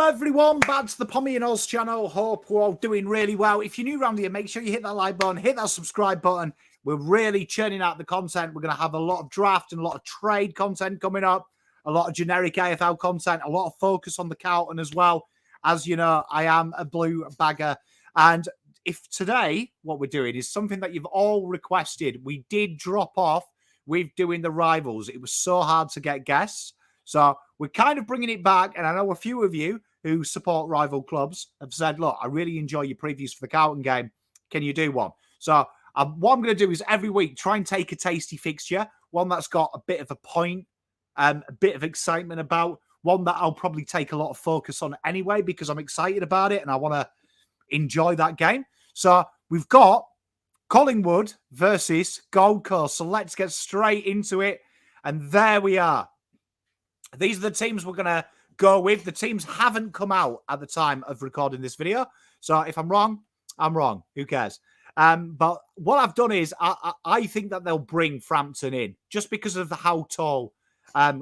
Welcome everyone back to the Pommy and Oz channel. Hope we're all doing really well. If you're new around here, make sure you hit that like button, hit that subscribe button. We're really churning out the content. We're going to have a lot of draft and a lot of trade content coming up, a lot of generic AFL content, a lot of focus on the Carlton as well. As you know, I am a blue bagger. And if today what we're doing is something that you've all requested, we did drop off with doing the rivals. It was so hard to get guests. So we're kind of bringing it back. And I know a few of you who support rival clubs have said, look, I really enjoy your previews for the Carlton game. Can you do one? So what I'm going to do is every week try and take a tasty fixture, one that's got a bit of a point, a bit of excitement about, one that I'll probably take a lot of focus on anyway because I'm excited about it and I want to enjoy that game. So we've got Collingwood versus Gold Coast. So let's get straight into it. And there we are. These are the teams we're going to go with. The teams haven't come out at the time of recording this video. So if I'm wrong, I'm wrong. Who cares? But what I've done is I think that they'll bring Frampton in just because of how tall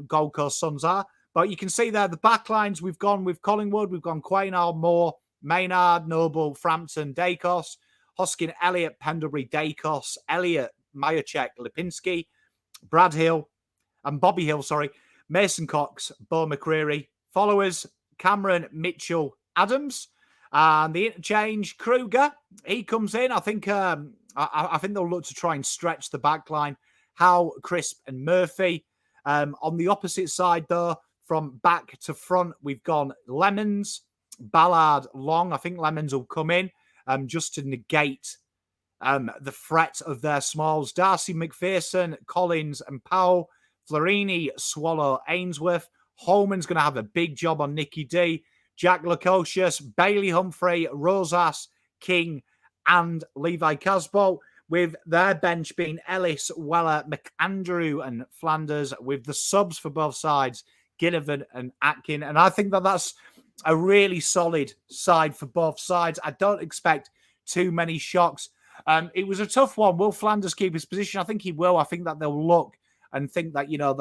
Gold Coast Suns are. But you can see there the backlines. We've gone with Collingwood. We've gone Quaynard, Moore, Maynard, Noble, Frampton, Dacos, Hoskin, Elliott, Pendlebury, Dacos, Elliott, Majacek, Lipinski, Brad Hill, and Bobby Hill, sorry. Mason Cox, Bo McCreary. Followers, Cameron, Mitchell, Adams. And the interchange, Kruger, he comes in. I think I think they'll look to try and stretch the back line. Howe, Crisp, and Murphy. On the opposite side, though, from back to front, we've gone Lemons, Ballard, Long. I think Lemons will come in just to negate the threat of their smalls. Darcy, McPherson, Collins, and Powell. Florini, Swallow, Ainsworth. Holman's going to have a big job on Nicky D. Jack Lukosius, Bailey Humphrey, Rosas, King, and Levi Casbolt, with their bench being Ellis, Weller, McAndrew, and Flanders, with the subs for both sides, Ginnivan and Atkin. And I think that that's a really solid side for both sides. I don't expect too many shocks. It was a tough one. Will Flanders keep his position? I think he will. I think that they'll look and think that, you know,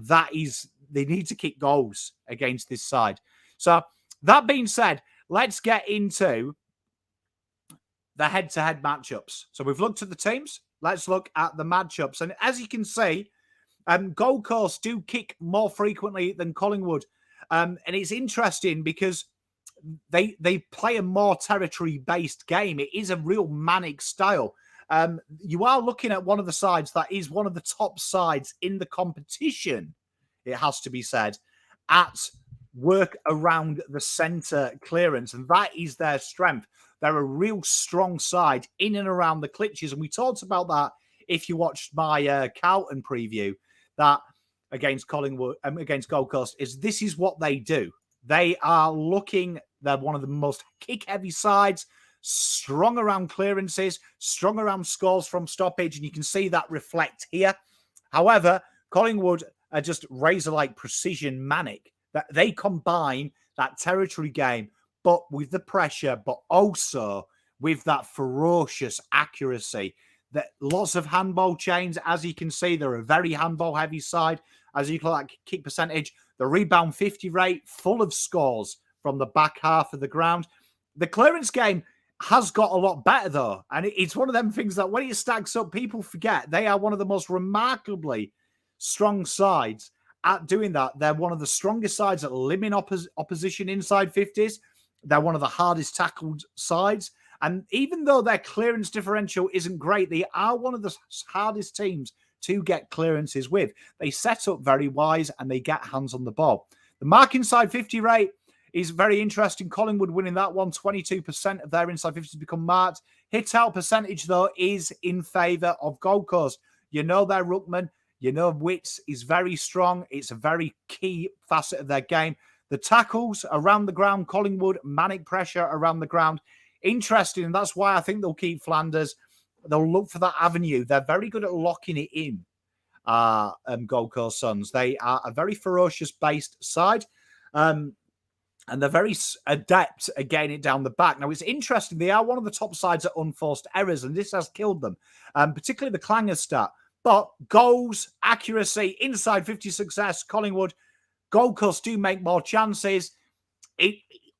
that is, they need to kick goals against this side. So that being said, let's get into the head-to-head matchups. So we've looked at the teams. Let's look at the matchups. And as you can see, Gold Coast do kick more frequently than Collingwood. And it's interesting because they play a more territory-based game. It is a real manic style. You are looking at one of the sides that is one of the top sides in the competition, it has to be said, at work around the centre clearance. And that is their strength. They're a real strong side in and around the clutches. And we talked about that if you watched my Carlton preview, that against Collingwood, against Gold Coast, is this is what they do. They are looking, they're one of the most kick-heavy sides, strong around clearances, strong around scores from stoppage, and you can see that reflect here. However, Collingwood are just razor-like precision manic. That they combine that territory game, but with the pressure, but also with that ferocious accuracy. That lots of handball chains, as you can see, they're a very handball-heavy side. As you look at kick percentage, the rebound 50 rate, full of scores from the back half of the ground. The clearance game has got a lot better, though. And it's one of them things that when it stacks up, people forget. They are one of the most remarkably strong sides at doing that. They're one of the strongest sides at limiting opposition inside 50s. They're one of the hardest tackled sides. And even though their clearance differential isn't great, they are one of the hardest teams to get clearances with. They set up very wise and they get hands on the ball. The mark inside 50 rate is very interesting. Collingwood winning that one. 22% of their inside 50s become marked. Hit out percentage, though, is in favour of Gold Coast. You know their ruckman. You know Wits is very strong. It's a very key facet of their game. The tackles around the ground, Collingwood, manic pressure around the ground. Interesting, and that's why I think they'll keep Flanders. They'll look for that avenue. They're very good at locking it in, Gold Coast Suns. They are a very ferocious-based side. And they're very adept at getting it down the back. Now, it's interesting. They are one of the top sides at unforced errors, and this has killed them, particularly the clanger stat. But goals, accuracy, inside 50 success, Collingwood, Gold Coast do make more chances.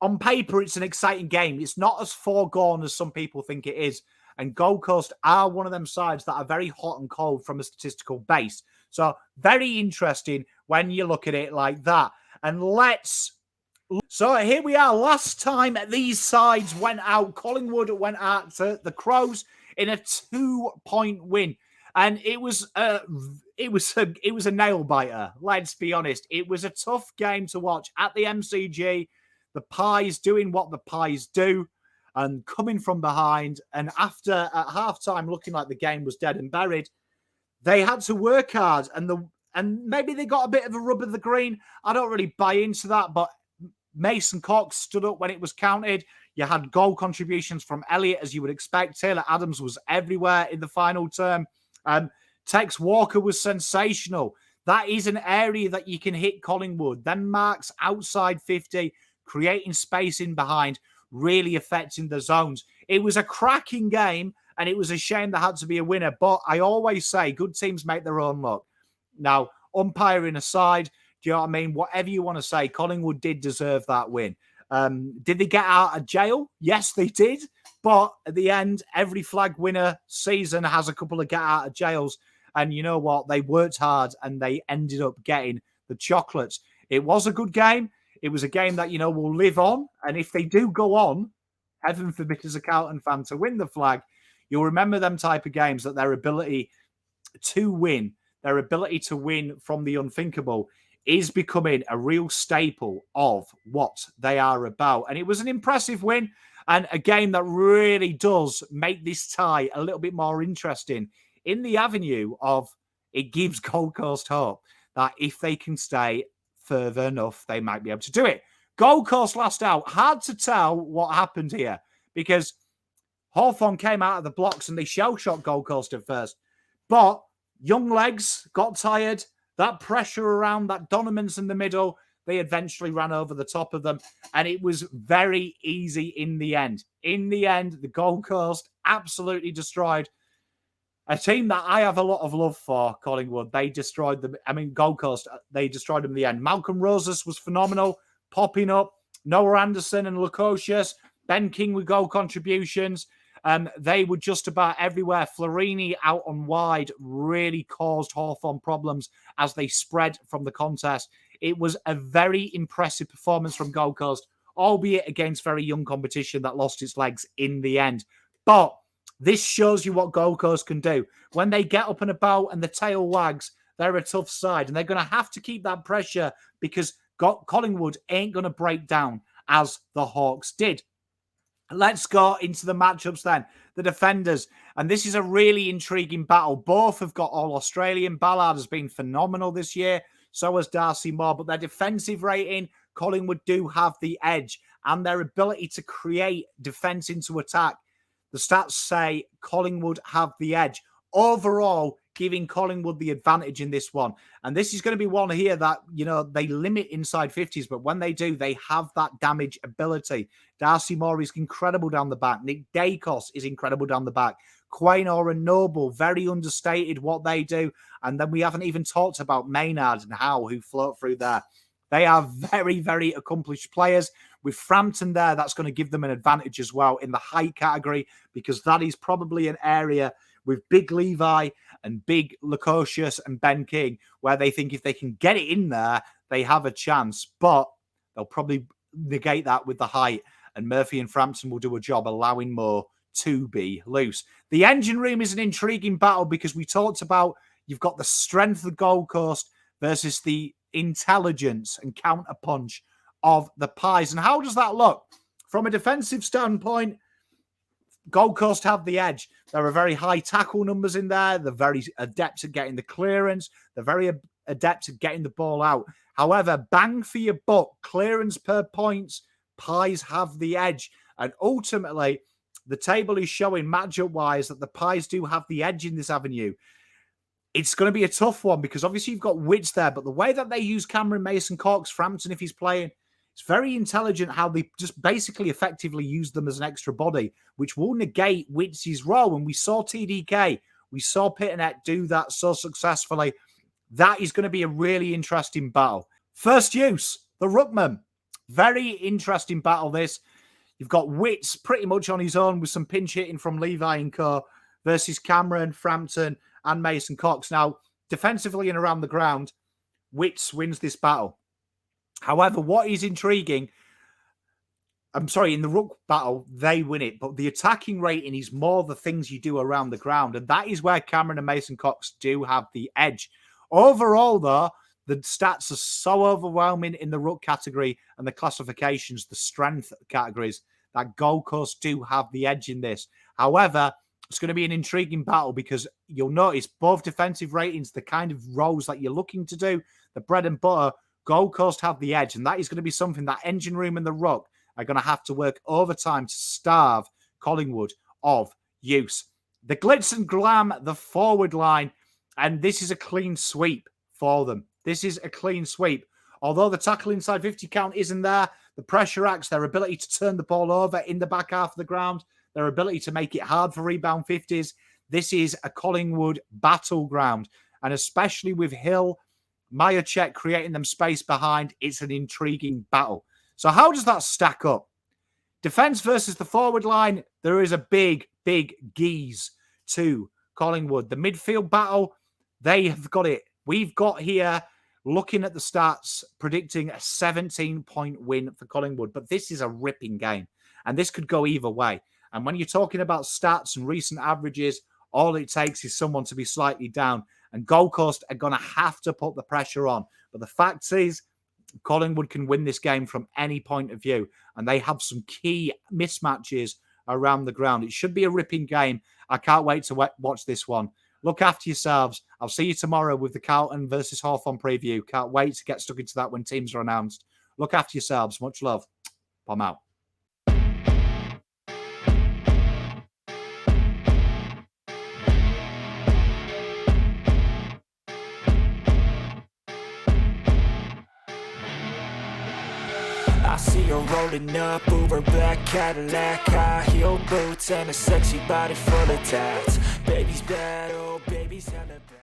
on paper, it's an exciting game. It's not as foregone as some people think it is. And Gold Coast are one of them sides that are very hot and cold from a statistical base. So very interesting when you look at it like that. And so here we are. Last time these sides went out, Collingwood went out to the Crows in a 2-point win. And it was a nail biter. Let's be honest. It was a tough game to watch at the MCG. The Pies doing what the Pies do and coming from behind. And after at halftime, looking like the game was dead and buried, they had to work hard. And maybe they got a bit of a rub of the green. I don't really buy into that, but Mason Cox stood up when it was counted. You had goal contributions from Elliott, as you would expect. Taylor Adams was everywhere in the final term. Tex Walker was sensational. That is an area that you can hit Collingwood. Then marks outside 50, creating space in behind, really affecting the zones. It was a cracking game, and it was a shame there had to be a winner. But I always say good teams make their own luck. Now, umpiring aside, do you know what I mean? Whatever you want to say, Collingwood did deserve that win. Did they get out of jail? Yes, they did. But at the end, every flag winner season has a couple of get out of jails. And you know what? They worked hard and they ended up getting the chocolates. It was a good game. It was a game that, you know, will live on. And if they do go on, heaven forbid as a Carlton fan, to win the flag, you'll remember them type of games, that their ability to win, their ability to win from the unthinkable is becoming a real staple of what they are about. And it was an impressive win and a game that really does make this tie a little bit more interesting in the avenue of it gives Gold Coast hope that if they can stay further enough, they might be able to do it. Gold Coast last out. Hard to tell what happened here because Hawthorn came out of the blocks and they shell-shocked Gold Coast at first. But young legs got tired. That pressure around that Donomans in the middle, they eventually ran over the top of them. And it was very easy in the end. In the end, the Gold Coast absolutely destroyed a team that I have a lot of love for, Collingwood. They destroyed them. I mean, Gold Coast, they destroyed them in the end. Malcolm Rosas was phenomenal, popping up. Noah Anderson and Lukosius. Ben King with goal contributions. They were just about everywhere. Florini out on wide really caused Hawthorn problems as they spread from the contest. It was a very impressive performance from Gold Coast, albeit against very young competition that lost its legs in the end. But this shows you what Gold Coast can do. When they get up and about and the tail wags, they're a tough side. And they're going to have to keep that pressure because Collingwood ain't going to break down as the Hawks did. Let's go into the matchups then. The defenders. And this is a really intriguing battle. Both have got All-Australian. Ballard has been phenomenal this year. So has Darcy Moore. But their defensive rating, Collingwood do have the edge. And their ability to create defence into attack. The stats say Collingwood have the edge. Overall, giving Collingwood the advantage in this one. And this is going to be one here that, you know, they limit inside 50s, but when they do, they have that damage ability. Darcy Moore is incredible down the back. Nick Dacos is incredible down the back. Quaynor and Noble, very understated what they do. And then we haven't even talked about Maynard and Howe, who float through there. They are very, very accomplished players. With Frampton there, that's going to give them an advantage as well in the height category, because that is probably an area with Big Levi and Big Lukosius and Ben King, where they think if they can get it in there, they have a chance. But they'll probably negate that with the height. And Murphy and Frampton will do a job allowing Moore to be loose. The engine room is an intriguing battle because we talked about you've got the strength of Gold Coast versus the intelligence and counter-punch of the Pies. And how does that look? From a defensive standpoint, Gold Coast have the edge. There are very high tackle numbers in there. They're very adept at getting the clearance. They're very adept at getting the ball out. However, bang for your buck, clearance per points, Pies have the edge. And ultimately, the table is showing matchup-wise that the Pies do have the edge in this avenue. It's going to be a tough one because obviously you've got Wits there, but the way that they use Cameron Mason Cox, Frampton if he's playing, it's very intelligent how they just basically effectively use them as an extra body, which will negate Wits' role. And we saw TDK, we saw Pitternet do that so successfully. That is going to be a really interesting battle. First use, the Ruckman. Very interesting battle, this. You've got Wits pretty much on his own with some pinch hitting from Levi and co versus Cameron, Frampton, and Mason Cox. Now, defensively and around the ground, Wits wins this battle. However, what is intriguing, in the ruck battle, they win it, but the attacking rating is more the things you do around the ground, and that is where Cameron and Mason Cox do have the edge. Overall, though, the stats are so overwhelming in the ruck category and the classifications, the strength categories, that Gold Coast do have the edge in this. However, it's going to be an intriguing battle because you'll notice both defensive ratings, the kind of roles that you're looking to do, the bread and butter, Gold Coast have the edge, and that is going to be something that engine room and the ruck are going to have to work overtime to starve Collingwood of use. The glitz and glam, the forward line, and this is a clean sweep for them. This is a clean sweep. Although the tackle inside 50 count isn't there, the pressure acts, their ability to turn the ball over in the back half of the ground, their ability to make it hard for rebound 50s. This is a Collingwood battleground. And especially with Hill, Majacek creating them space behind, it's an intriguing battle. So how does that stack up? Defense versus the forward line, there is a big, big geese to Collingwood. The midfield battle, they have got it. We've got here, looking at the stats, predicting a 17-point win for Collingwood. But this is a ripping game, and this could go either way. And when you're talking about stats and recent averages, all it takes is someone to be slightly down. And Gold Coast are going to have to put the pressure on. But the fact is, Collingwood can win this game from any point of view. And they have some key mismatches around the ground. It should be a ripping game. I can't wait to watch this one. Look after yourselves. I'll see you tomorrow with the Carlton versus Hawthorn preview. Can't wait to get stuck into that when teams are announced. Look after yourselves. Much love. I'm out. I see her rolling up, Uber black Cadillac, high heel boots and a sexy body full of tats. Baby's bad, oh baby's hella bad.